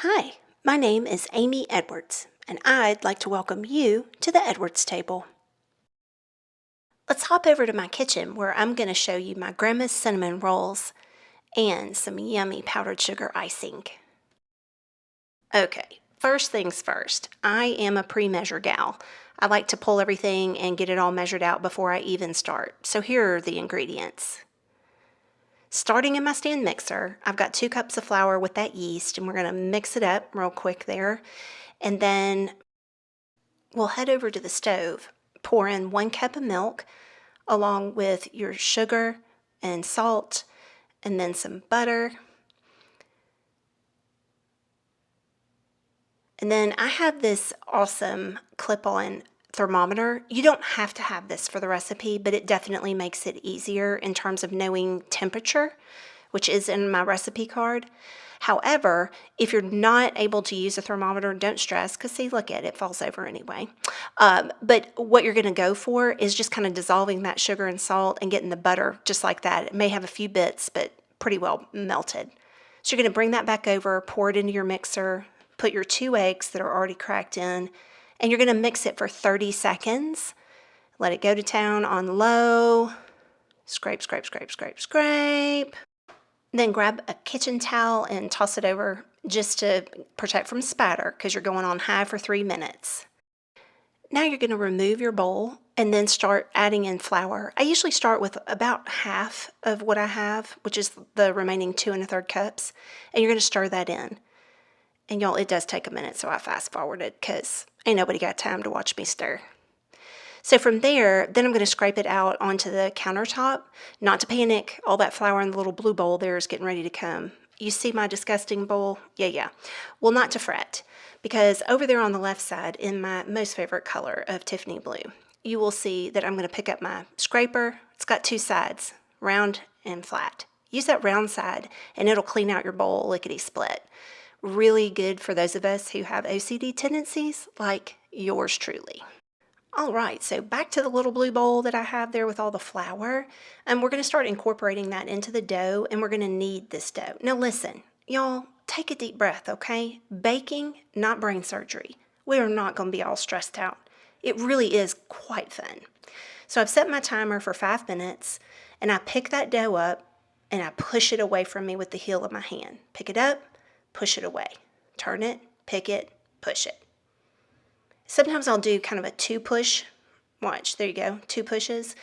Hi, my name is Amy Edwards, and I'd like to welcome you to the Edwards table. Let's hop over to my kitchen where I'm going to show you my grandma's cinnamon rolls and some yummy powdered sugar icing. Okay, first things first, I am a pre-measure gal. I like to pull everything and get it all measured out before I even start. So here are the ingredients. Starting in my stand mixer, I've got 2 cups of flour with that yeast, and we're going to mix it up real quick there. And then we'll head over to the stove, pour in 1 cup of milk along with your sugar and salt, and then some butter. And then I have this awesome clip-on thermometer. You don't have to have this for the recipe, but it definitely makes it easier in terms of knowing temperature, which is in my recipe card. However, if you're not able to use a thermometer, don't stress, because see, look at it, falls over anyway. But what you're going to go for is just kind of dissolving that sugar and salt and getting the butter just like that. It may have a few bits, but pretty well melted. So you're going to bring that back over, pour it into your mixer, put your 2 eggs that are already cracked in, and you're going to mix it for 30 seconds. Let it go to town on low. Scrape, scrape, scrape, scrape, scrape. Then grab a kitchen towel and toss it over just to protect from spatter because you're going on high for 3 minutes. Now you're going to remove your bowl and then start adding in flour. I usually start with about half of what I have, which is the remaining 2 1/3 cups, and you're going to stir that in. And y'all, it does take a minute, so I fast forwarded because ain't nobody got time to watch me stir. So from there, then I'm going to scrape it out onto the countertop. Not to panic, all that flour in the little blue bowl there is getting ready to come. You see my disgusting bowl? Yeah. Well, not to fret, because over there on the left side, in my most favorite color of Tiffany blue, you will see that I'm going to pick up my scraper. It's got 2 sides, round and flat. Use that round side, and it'll clean out your bowl lickety-split. Really good for those of us who have OCD tendencies, like yours truly. All right, so back to the little blue bowl that I have there with all the flour, and we're going to start incorporating that into the dough, and we're going to knead this dough. Now listen, y'all, take a deep breath, okay? Baking, not brain surgery. We are not going to be all stressed out. It really is quite fun. So I've set my timer for 5 minutes, and I pick that dough up, and I push it away from me with the heel of my hand. Pick it up, push it away. Turn it, pick it, push it. Sometimes I'll do kind of a 2 push. Watch, there you go, 2 pushes.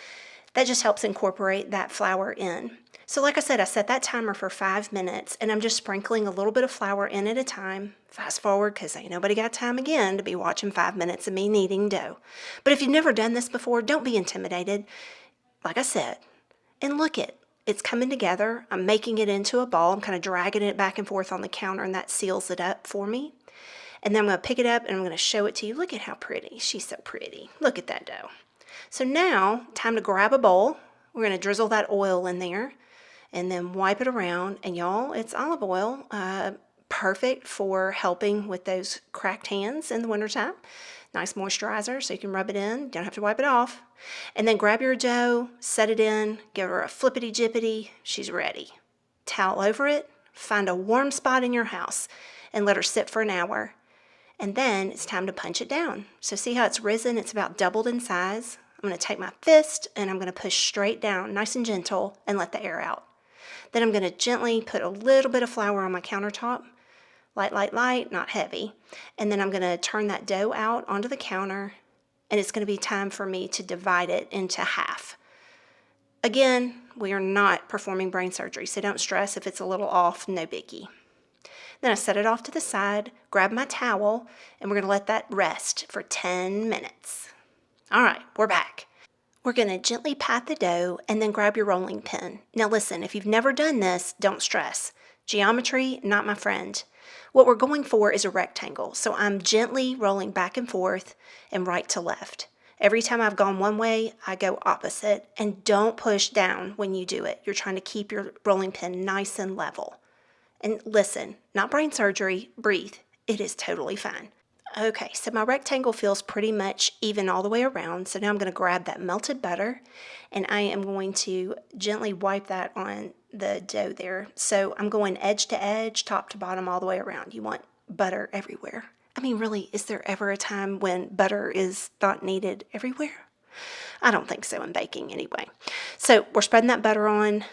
That just helps incorporate that flour in. So like I said, I set that timer for 5 minutes, and I'm just sprinkling a little bit of flour in at a time. Fast forward, because ain't nobody got time again to be watching 5 minutes of me kneading dough. But if you've never done this before, don't be intimidated. Like I said, and look it's coming together. I'm making it into a ball. I'm kind of dragging it back and forth on the counter, and that seals it up for me. And then I'm going to pick it up and I'm going to show it to you. Look at how pretty. She's so pretty. Look at that dough. So now, time to grab a bowl. We're going to drizzle that oil in there and then wipe it around. And y'all, it's olive oil. Perfect for helping with those cracked hands in the wintertime. Nice moisturizer so you can rub it in. Don't have to wipe it off. And then grab your dough, set it in, give her a flippity-jippity. She's ready. Towel over it. Find a warm spot in your house and let her sit for an hour. And then it's time to punch it down. So see how it's risen? It's about doubled in size. I'm going to take my fist and I'm going to push straight down, nice and gentle, and let the air out. Then I'm going to gently put a little bit of flour on my countertop. Light, light, light, not heavy. And then I'm going to turn that dough out onto the counter, and it's going to be time for me to divide it into half. Again, we are not performing brain surgery, so don't stress if it's a little off, no biggie. Then I set it off to the side, grab my towel, and we're going to let that rest for 10 minutes. All right, we're back. We're going to gently pat the dough and then grab your rolling pin. Now listen, if you've never done this, don't stress. Geometry, not my friend. What we're going for is a rectangle, so I'm gently rolling back and forth and right to left. Every time I've gone one way, I go opposite, and don't push down when you do it. You're trying to keep your rolling pin nice and level. And listen, not brain surgery, breathe. It is totally fine. Okay, so my rectangle feels pretty much even all the way around. So now I'm going to grab that melted butter and I am going to gently wipe that on the dough there. So I'm going edge to edge, top to bottom, all the way around. You want butter everywhere. I mean, really, is there ever a time when butter is not needed everywhere? I don't think so in baking anyway. So we're spreading that butter on.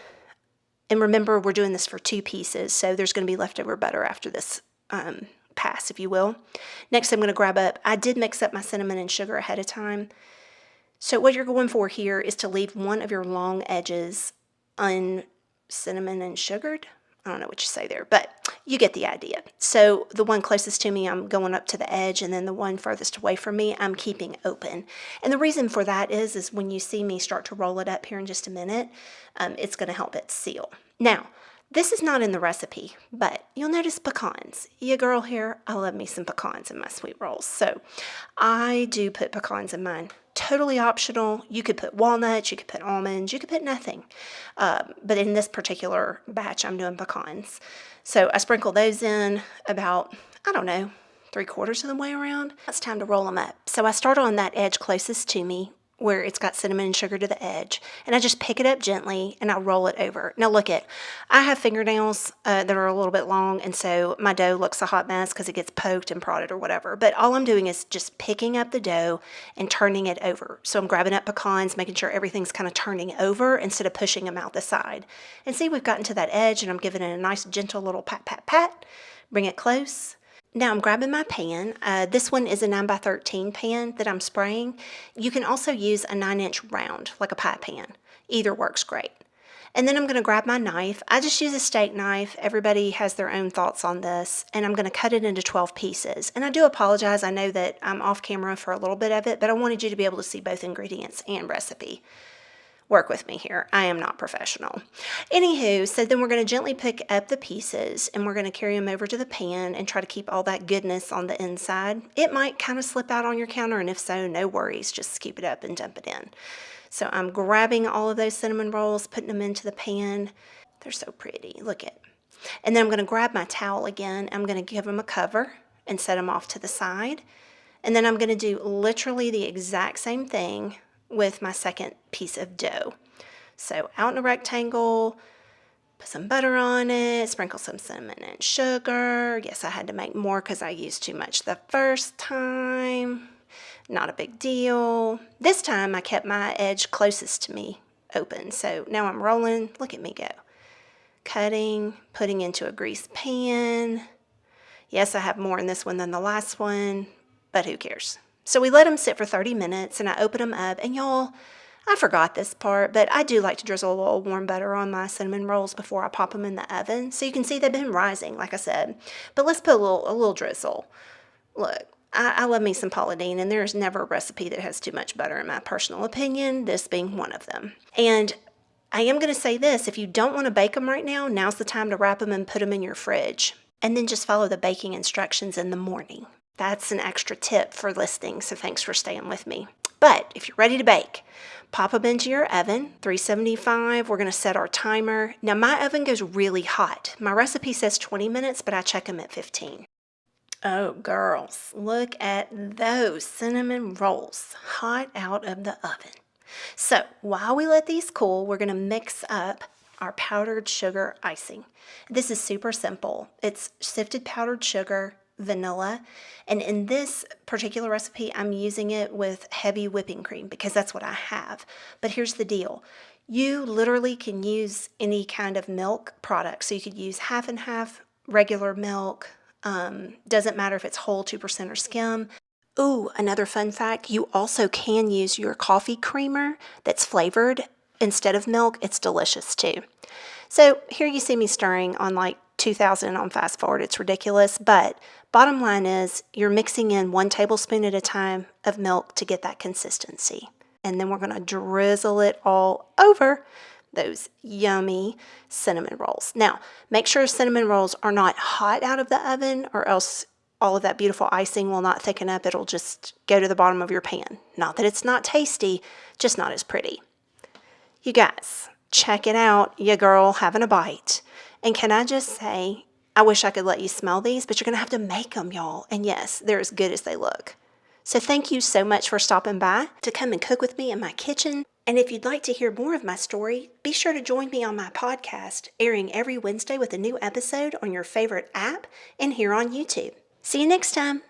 And remember, we're doing this for 2 pieces, so there's going to be leftover butter after this pass, if you will. Next, I'm going to grab up, I did mix up my cinnamon and sugar ahead of time. So what you're going for here is to leave one of your long edges cinnamon and sugared. I don't know what you say there, but you get the idea. So the one closest to me, I'm going up to the edge, and then the one furthest away from me, I'm keeping open. And the reason for that is when you see me start to roll it up here in just a minute, it's going to help it seal. Now, this is not in the recipe, but you'll notice pecans. Yeah, girl here, I love me some pecans in my sweet rolls. So I do put pecans in mine. Totally optional. You could put walnuts, you could put almonds, you could put nothing. But in this particular batch, I'm doing pecans. So I sprinkle those in about, I don't know, 3/4 of the way around. It's time to roll them up. So I start on that edge closest to me where it's got cinnamon and sugar to the edge, and I just pick it up gently and I roll it over. Now look I have fingernails that are a little bit long, and so my dough looks a hot mess because it gets poked and prodded or whatever, but all I'm doing is just picking up the dough and turning it over. So I'm grabbing up pecans, making sure everything's kind of turning over instead of pushing them out the side. And see, we've gotten to that edge, and I'm giving it a nice gentle little pat, pat, pat. Bring it close. Now I'm grabbing my pan. This one is a 9x13 pan that I'm spraying. You can also use a 9-inch round, like a pie pan. Either works great. And then I'm going to grab my knife. I just use a steak knife. Everybody has their own thoughts on this. And I'm going to cut it into 12 pieces. And I do apologize. I know that I'm off camera for a little bit of it, but I wanted you to be able to see both ingredients and recipe. Work with me here. I am not professional. Anywho, so then we're going to gently pick up the pieces and we're going to carry them over to the pan and try to keep all that goodness on the inside. It might kind of slip out on your counter, and if so, no worries. Just scoop it up and dump it in. So I'm grabbing all of those cinnamon rolls, putting them into the pan. They're so pretty. Look at. And then I'm going to grab my towel again. I'm going to give them a cover and set them off to the side. And then I'm going to do literally the exact same thing with my second piece of dough. So out in a rectangle, put some butter on it, sprinkle some cinnamon and sugar. Yes, I had to make more because I used too much the first time. Not a big deal. This time I kept my edge closest to me open. So now I'm rolling. Look at me go. Cutting, putting into a greased pan. Yes, I have more in this one than the last one, but who cares? So we let them sit for 30 minutes, and I open them up. And y'all, I forgot this part, but I do like to drizzle a little warm butter on my cinnamon rolls before I pop them in the oven. So you can see they've been rising, like I said. But let's put a little drizzle. Look, I love me some Paula Deen, and there's never a recipe that has too much butter in my personal opinion, this being one of them. And I am going to say this, if you don't want to bake them right now, now's the time to wrap them and put them in your fridge. And then just follow the baking instructions in the morning. That's an extra tip for listening, so thanks for staying with me. But if you're ready to bake, pop them into your oven, 375. We're going to set our timer. Now my oven goes really hot. My recipe says 20 minutes, but I check them at 15. Oh, girls, look at those cinnamon rolls hot out of the oven. So while we let these cool, we're going to mix up our powdered sugar icing. This is super simple. It's sifted powdered sugar, vanilla, and in this particular recipe, I'm using it with heavy whipping cream because that's what I have. But here's the deal. You literally can use any kind of milk product. So you could use half and half regular milk. Doesn't matter if it's whole 2% or skim. Ooh, another fun fact, you also can use your coffee creamer that's flavored instead of milk. It's delicious too. So here you see me stirring on like 2000 on fast forward. It's ridiculous, but bottom line is you're mixing in 1 tablespoon at a time of milk to get that consistency. And then we're going to drizzle it all over those yummy cinnamon rolls. Now, make sure cinnamon rolls are not hot out of the oven, or else all of that beautiful icing will not thicken up. It'll just go to the bottom of your pan. Not that it's not tasty, just not as pretty. You guys, check it out. Your girl having a bite. And can I just say, I wish I could let you smell these, but you're going to have to make them, y'all. And yes, they're as good as they look. So thank you so much for stopping by to come and cook with me in my kitchen. And if you'd like to hear more of my story, be sure to join me on my podcast, airing every Wednesday with a new episode on your favorite app and here on YouTube. See you next time.